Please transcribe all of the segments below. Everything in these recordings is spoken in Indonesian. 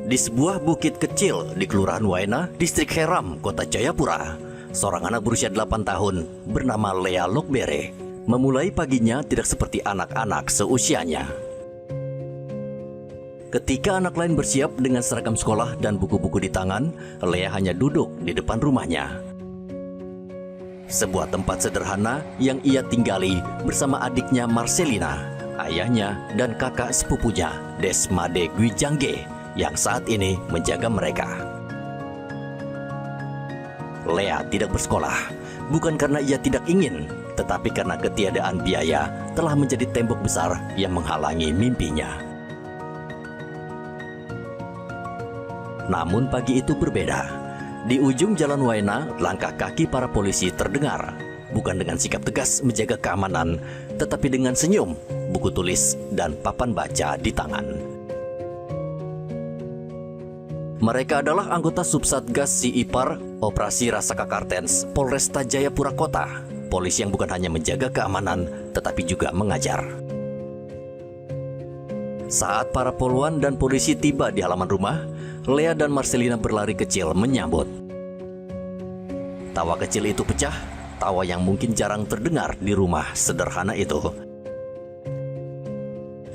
Di sebuah bukit kecil di Kelurahan Waena, Distrik Heram, Kota Jayapura, seorang anak berusia 8 tahun bernama Lea Lokbere memulai paginya tidak seperti anak-anak seusianya. Ketika anak lain bersiap dengan seragam sekolah dan buku-buku di tangan, Lea hanya duduk di depan rumahnya. Sebuah tempat sederhana yang ia tinggali bersama adiknya Marcelina, ayahnya dan kakak sepupunya Desmade Gwijangge yang saat ini menjaga mereka. Lea tidak bersekolah, bukan karena ia tidak ingin, tetapi karena ketiadaan biaya telah menjadi tembok besar yang menghalangi mimpinya. Namun pagi itu berbeda. Di ujung jalan Waena, langkah kaki para polisi terdengar, bukan dengan sikap tegas menjaga keamanan, tetapi dengan senyum, buku tulis, dan papan baca di tangan. Mereka adalah anggota Subsatgas Si-Ipar Operasi Rasaka Kartens Polresta Jayapura Kota, polisi yang bukan hanya menjaga keamanan, tetapi juga mengajar. Saat para poluan dan polisi tiba di halaman rumah, Lea dan Marcelina berlari kecil menyambut. Tawa kecil itu pecah, tawa yang mungkin jarang terdengar di rumah sederhana itu.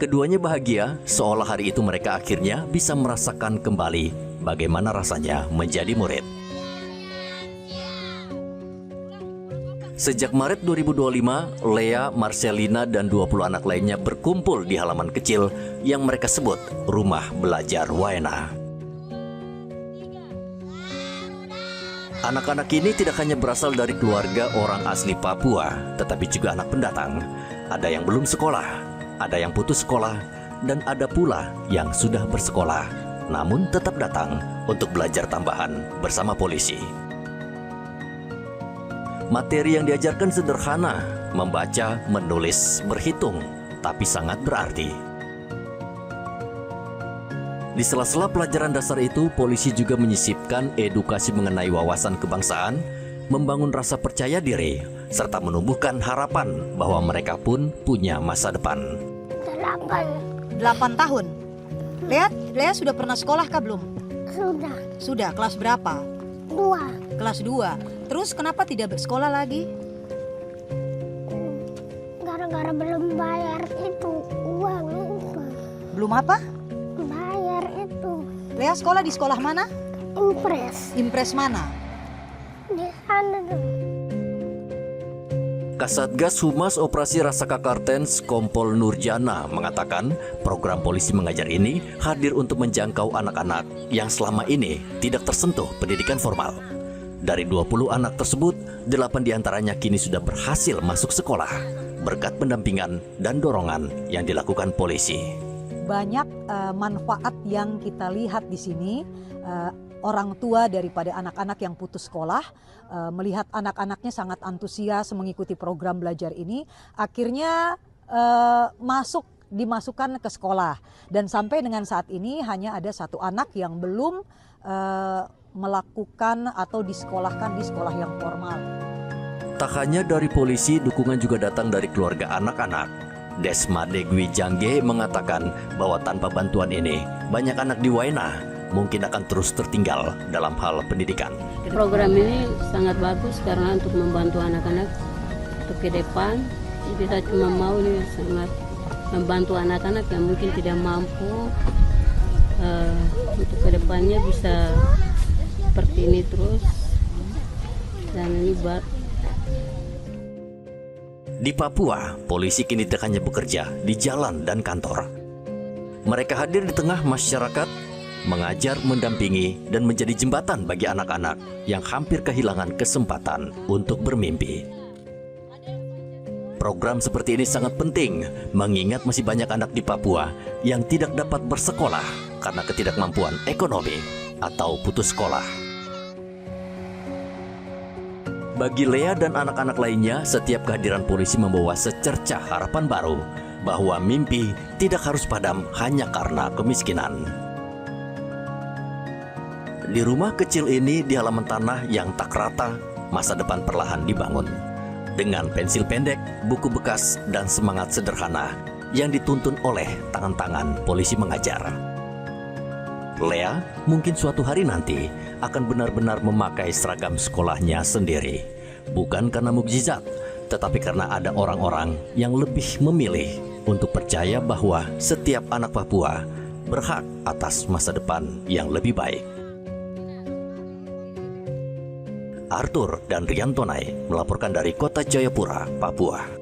Keduanya bahagia, seolah hari itu mereka akhirnya bisa merasakan kembali bagaimana rasanya menjadi murid. Sejak Maret 2025, Lea, Marcelina, dan 20 anak lainnya berkumpul di halaman kecil yang mereka sebut Rumah Belajar Waena. Anak-anak ini tidak hanya berasal dari keluarga orang asli Papua, tetapi juga anak pendatang. Ada yang belum sekolah, ada yang putus sekolah, dan ada pula yang sudah bersekolah, namun tetap datang untuk belajar tambahan bersama polisi. Materi yang diajarkan sederhana, membaca, menulis, berhitung, tapi sangat berarti. Di sela-sela pelajaran dasar itu, polisi juga menyisipkan edukasi mengenai wawasan kebangsaan, membangun rasa percaya diri, serta menumbuhkan harapan bahwa mereka pun punya masa depan. 8 tahun? Lea sudah pernah sekolah kah belum? Sudah. Sudah, kelas berapa? 2. Kelas 2. Terus kenapa tidak bersekolah lagi? Gara-gara belum bayar itu uang itu. Belum apa? Bayar itu. Lea sekolah di sekolah mana? Impres. Impres mana? Di sana tuh. Kasatgas Humas Operasi Rasaka Kartens Kompol Nurjana mengatakan program polisi mengajar ini hadir untuk menjangkau anak-anak yang selama ini tidak tersentuh pendidikan formal. Dari 20 anak tersebut, 8 diantaranya kini sudah berhasil masuk sekolah berkat pendampingan dan dorongan yang dilakukan polisi. Banyak manfaat yang kita lihat di sini. Orang tua daripada anak-anak yang putus sekolah melihat anak-anaknya sangat antusias mengikuti program belajar ini, akhirnya dimasukkan ke sekolah, dan sampai dengan saat ini hanya ada 1 anak yang belum melakukan atau disekolahkan di sekolah yang formal. Tak hanya dari polisi, dukungan juga datang dari keluarga anak-anak. Desmade Gwijangge mengatakan bahwa tanpa bantuan ini, banyak anak di Waena mungkin akan terus tertinggal dalam hal pendidikan. Program ini sangat bagus karena untuk membantu anak-anak untuk ke depan. Kita cuma mau ini sangat membantu anak-anak yang mungkin tidak mampu untuk ke depannya bisa seperti ini terus. Dan ini Di Papua, polisi kini tak hanya bekerja di jalan dan kantor. Mereka hadir di tengah masyarakat, mengajar, mendampingi, dan menjadi jembatan bagi anak-anak yang hampir kehilangan kesempatan untuk bermimpi. Program seperti ini sangat penting, mengingat masih banyak anak di Papua yang tidak dapat bersekolah karena ketidakmampuan ekonomi atau putus sekolah. Bagi Lea dan anak-anak lainnya, setiap kehadiran polisi membawa secercah harapan baru bahwa mimpi tidak harus padam hanya karena kemiskinan. Di rumah kecil ini, di halaman tanah yang tak rata, masa depan perlahan dibangun. Dengan pensil pendek, buku bekas, dan semangat sederhana yang dituntun oleh tangan-tangan polisi mengajar. Lea mungkin suatu hari nanti akan benar-benar memakai seragam sekolahnya sendiri. Bukan karena mukjizat, tetapi karena ada orang-orang yang lebih memilih untuk percaya bahwa setiap anak Papua berhak atas masa depan yang lebih baik. Arthur dan Rian Tonai melaporkan dari Kota Jayapura, Papua.